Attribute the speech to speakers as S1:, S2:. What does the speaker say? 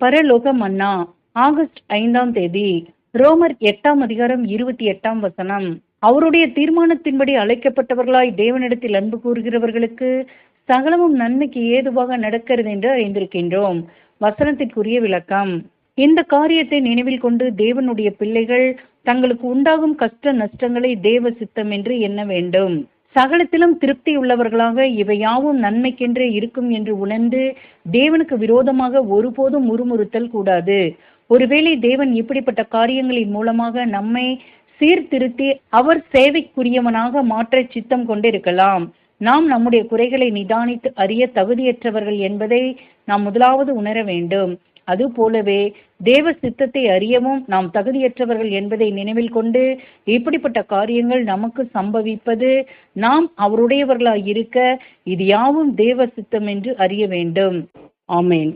S1: பரலோக மன்னா ஆகஸ்ட் 5ஆம் தேதி. ரோமர் 8ஆம் அதிகாரம் 28ஆம் வசனம். அவருடைய தீர்மானத்தின்படி அழைக்கப்பட்டவர்களாய் தேவனிடத்தில் அன்பு கூறுகிறவர்களுக்கு சகலமும் நன்மைக்கு ஏதுவாக நடக்கிறது என்று அறிந்திருக்கின்றோம். வசனத்திற்குரிய விளக்கம். இந்த காரியத்தை நினைவில் கொண்டு தேவனுடைய பிள்ளைகள் தங்களுக்கு உண்டாகும் கஷ்ட நஷ்டங்களை தேவ சித்தம் என்று எண்ண வேண்டும். சகலத்திலும் திருப்தி உள்ளவர்களாக இவை யாவும் நன்மைக்கென்றே இருக்கும் என்று உணர்ந்து தேவனுக்கு விரோதமாக ஒருபோதும் முறுமுறுத்தல் கூடாது. ஒருவேளை தேவன் இப்படிப்பட்ட காரியங்களின் மூலமாக நம்மை சீர்திருத்தி அவர் சேவைக்குரியவனாக மாற்ற சித்தம் கொண்டிருக்கலாம். நாம் நம்முடைய குறைகளை நிதானித்து அறிய தகுதியற்றவர்கள் என்பதை நாம் முதலாவது உணர வேண்டும். அதுபோலவே தேவ சித்தத்தை அறியவும் நாம் தகுதியற்றவர்கள் என்பதை நினைவில் கொண்டு இப்படிப்பட்ட காரியங்கள் நமக்கு சம்பவிப்பது நாம் அவருடையவர்களாய் இருக்க இது யாவும் தேவ சித்தம் என்று அறிய வேண்டும். ஆமேன்.